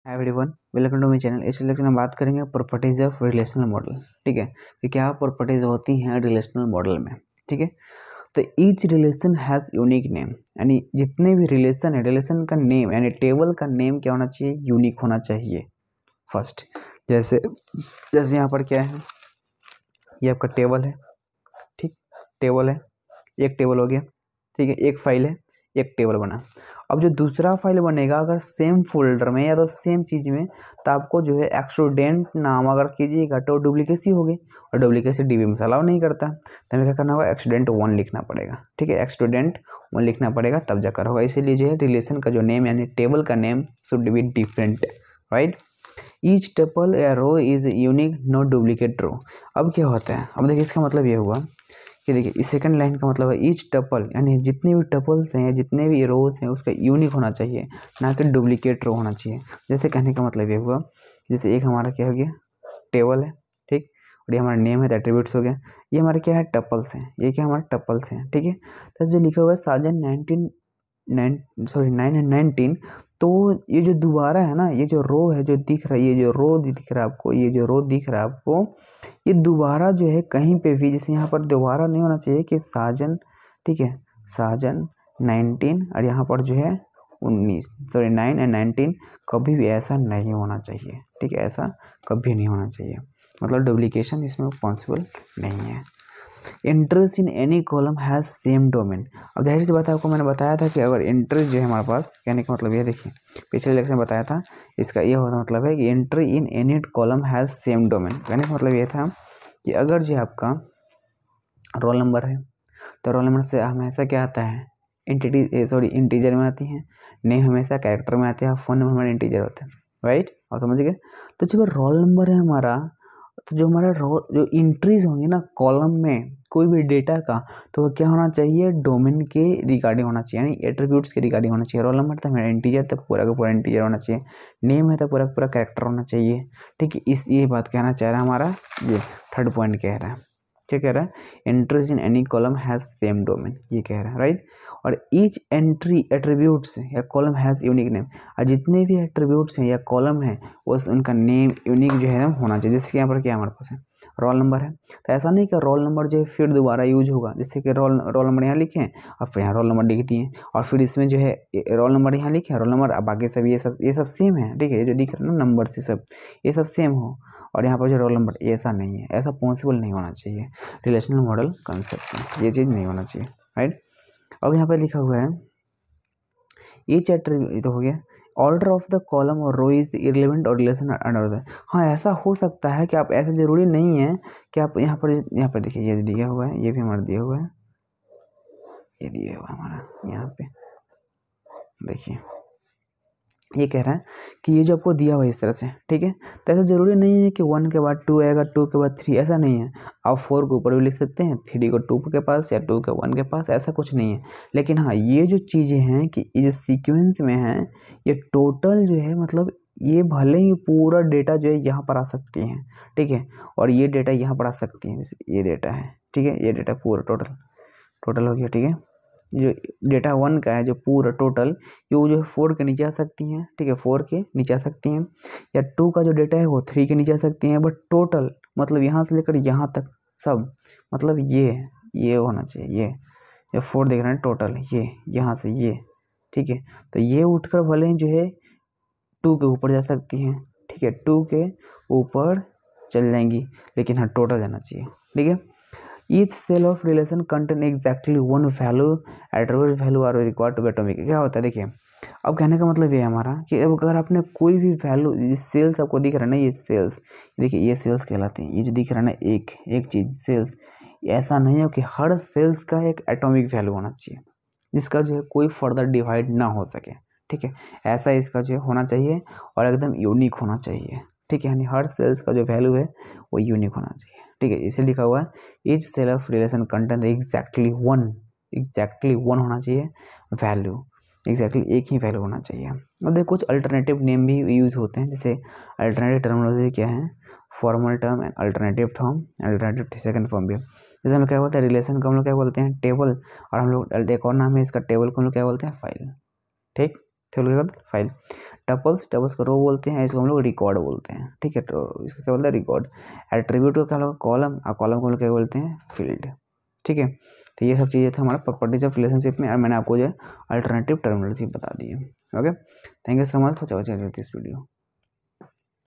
Hi everyone, welcome to my channel. इस lecture में बात करेंगे प्रॉपर्टीज ऑफ रिलेशनल मॉडल। ठीक है, कि क्या प्रॉपर्टीज होती हैं रिलेशनल मॉडल में। ठीक है, तो each relation has unique name, यानी जितने भी रिलेशन है, रिलेशन का नेम यानी टेबल का नेम क्या होना चाहिए, यूनिक होना चाहिए फर्स्ट। जैसे यहाँ पर क्या है, ये आपका टेबल है। ठीक, टेबल है, एक टेबल हो गया। ठीक है, एक फाइल है, एक टेबल बना। अब जो दूसरा फाइल बनेगा अगर सेम फोल्डर में या तो सेम चीज़ में, तो आपको जो है एक्सटूडेंट नाम अगर कीजिएगा तो डुप्लीकेसी होगी, और डुप्लीकेसी डीबी में अलाउ नहीं करता। तो हमें क्या करना होगा, एक्सटूडेंट 1 लिखना पड़ेगा। ठीक है, एक्सटूडेंट 1 लिखना पड़ेगा, तब जाकर होगा। इसीलिए जो है रिलेशन का जो नेम यानी टेबल का name should be different, right. Each tuple या रो इज यूनिक, नो डुप्लीकेट रो। अब क्या होता है, अब देखिए इसका मतलब ये हुआ कि देखिए इस सेकंड लाइन का मतलब है ईच टपल, यानी जितने भी टपल्स हैं, जितने भी रोज हैं, उसका यूनिक होना चाहिए, ना कि डुप्लीकेट रो होना चाहिए। जैसे कहने का मतलब ये हुआ, जैसे एक हमारा क्या हो गया, टेबल है। ठीक, और ये हमारा नेम है, एट्रीब्यूट्स हो गया। ये हमारे क्या है, टपल्स हैं। ये क्या हमारे टपल्स हैं। ठीक है, तो जो लिखा हुआ है साजन 9 तो ये जो दोबारा है ना, ये जो रो है जो दिख रहा है, ये जो रो दिख रहा है आपको, ये जो रो दिख रहा है आपको, ये दोबारा जो है कहीं पे भी, जैसे यहाँ पर दोबारा नहीं होना चाहिए कि साजन, ठीक है, साजन 19 और यहाँ पर जो है 9 एंड 19, कभी भी ऐसा नहीं होना चाहिए। ठीक है, ऐसा कभी नहीं होना चाहिए, मतलब डुप्लीकेशन इसमें पॉसिबल नहीं है। Interest in any column has same domain. अब जाहिर सी बात है, आपको मैंने बताया था कि अगर इंटरेस्ट जो है हमारे पास, कहने का मतलब ये देखिए पिछले लेक्चर में बताया था, इसका ये होता मतलब है कि entry in any column has same domain. कहने का मतलब ये था कि अगर जो आपका रोल नंबर है तो रोल नंबर से हमेशा क्या आता है, इंटीजर में आती हैं। नेम हमेशा कैरेक्टर में आते हैं, फ़ोन नंबर हमारा इंटीजर होता है, राइट। और समझ गए। तो जब रोल नंबर है हमारा, तो जो हमारा जो इंट्रीज होंगी ना कॉलम में कोई भी डेटा का, तो वो क्या होना चाहिए, डोमेन के रिगार्डिंग होना चाहिए, यानी एट्रीब्यूट्स के रिगार्डिंग होना चाहिए। रोल नंबर था मेरा इंटीजर, तो पूरा का पूरा इंटीजर होना चाहिए। नेम है तो पूरा का पूरा कैरेक्टर होना चाहिए। ठीक है, ये बात कहना चाह रहा है हमारा, ये थर्ड पॉइंट कह रहा है। क्या कह रहा है, entries in any column has same domain, ये कह रहा है, राइट। और ईच एंट्री एट्रीब्यूट्स या कॉलम हैज यूनिक नेम, और जितने भी एट्रीब्यूट्स हैं या कॉलम है उनका नेम यूनिक जो है होना चाहिए। जैसे कि यहाँ पर क्या हमारे पास है, रोल नंबर है, तो ऐसा नहीं कि रोल नंबर जो है फिर दोबारा यूज होगा। जैसे कि रोल नंबर यहाँ लिखे हैं और फिर यहाँ रोल नंबर लिख दिए, और फिर इसमें जो है रोल नंबर यहाँ लिखे हैं, रोल नंबर, अब बाकी सब ये सब सेम है। ठीक है, ये जो दिख रहा है ना नंबर से सब, ये सब सेम हो, और यहाँ पर जो रोल नंबर, ऐसा नहीं है, ऐसा पॉसिबल नहीं होना चाहिए रिलेशनल मॉडल कंसेप्ट में, ये चीज़ नहीं होना चाहिए, राइट। अब यहाँ पर लिखा हुआ है ईच एट्रीब्यूट, तो हो गया ऑर्डर ऑफ द कॉलम और रो इज इररिलेवेंट और रिलेशन अंडर। हाँ, ऐसा हो सकता है कि आप, ऐसा जरूरी नहीं है कि आप यहाँ पर देखिए ये दिया हुआ है, ये भी हमारा दिया हुआ है, ये दिया हुआ है हमारा यहाँ पे, देखिए ये कह रहा है कि ये जो आपको दिया हुआ है इस तरह से, ठीक है, तो ऐसा जरूरी नहीं है कि 1 के बाद 2 आएगा, 2 के बाद 3, ऐसा नहीं है। आप 4 के ऊपर भी लिख सकते हैं, 3 को 2 के पास या 2 के 1 के पास, ऐसा कुछ नहीं है। लेकिन हाँ, ये जो चीज़ें हैं कि ये जो सीक्वेंस में है, ये टोटल जो है, मतलब ये भले ही पूरा डेटा जो है यहाँ पर आ सकती हैं, ठीक है, और ये डेटा यहाँ पर आ सकती है, ये डेटा है, ठीक है, ये डेटा पूरा टोटल हो गया। ठीक है, जो डेटा 1 का है जो पूरा टोटल, ये वो जो है 4 के नीचे आ सकती हैं। ठीक है, 4 के नीचे आ सकती हैं, या 2 का जो डेटा है वो 3 के नीचे आ सकती हैं। बट टोटल मतलब यहाँ से लेकर यहाँ तक सब, मतलब ये होना चाहिए, ये 4 देख रहे हैं टोटल, ये यहाँ से ये, ठीक है, तो ये उठकर भले ही जो है 2 के ऊपर जा सकती हैं। ठीक है, 2 के ऊपर चल जाएंगी, लेकिन हाँ टोटल जाना चाहिए। ठीक है, each cell of relation contain exactly 1 value, attribute value are required to be atomic. क्या होता है, देखिए अब कहने का मतलब ये है हमारा कि अब अगर आपने कोई भी वैल्यू, सेल्स आपको दिख रहा है ना, ये सेल्स, देखिए ये सेल्स कहलाते हैं। ये जो दिख रहा है ना, एक चीज़ सेल्स, ऐसा नहीं हो कि हर सेल्स का एक एटॉमिक वैल्यू होना चाहिए, जिसका जो है कोई फर्दर डिवाइड ना हो सके। ठीक है, ऐसा इसका जो होना चाहिए, और एकदम यूनिक होना चाहिए। ठीक है, यानी हर सेल्स का जो वैल्यू है वो यूनिक होना चाहिए। ठीक है, इसे लिखा हुआ है each cell of relation contain exactly one होना चाहिए वैल्यू, एग्जैक्टली एक ही वैल्यू होना चाहिए। अब देखो कुछ अल्टरनेटिव नेम भी यूज़ होते हैं, जैसे अल्टरनेटिव टर्मिनोलॉजी क्या है, formal term and alternative form, alternative second form भी। जैसे हम लोग क्या बोलते हैं, रिलेशन को हम लोग क्या बोलते हैं, टेबल, और हम लोग एक और नाम है इसका टेबल को हम लोग क्या बोलते हैं, फाइल। ठीक, टेबल का मतलब फाइल। टपल्स को रो बोलते हैं, इसको हम लोग रिकॉर्ड बोलते हैं, ठीक है। तो इसका क्या बोलते हैं, रिकॉर्ड। एट्रीब्यूट को क्या होगा, कॉलम, और कॉलम को हम लोग क्या बोलते हैं, फील्ड, ठीक है। तो ये सब चीज़ें थे हमारा प्रॉपर्टीज ऑफ रिलेशनशिप में, और मैंने आपको जो है अल्टरनेटिव टर्मिनोलॉजी बता दी है। Okay, thank you so much for watching this video.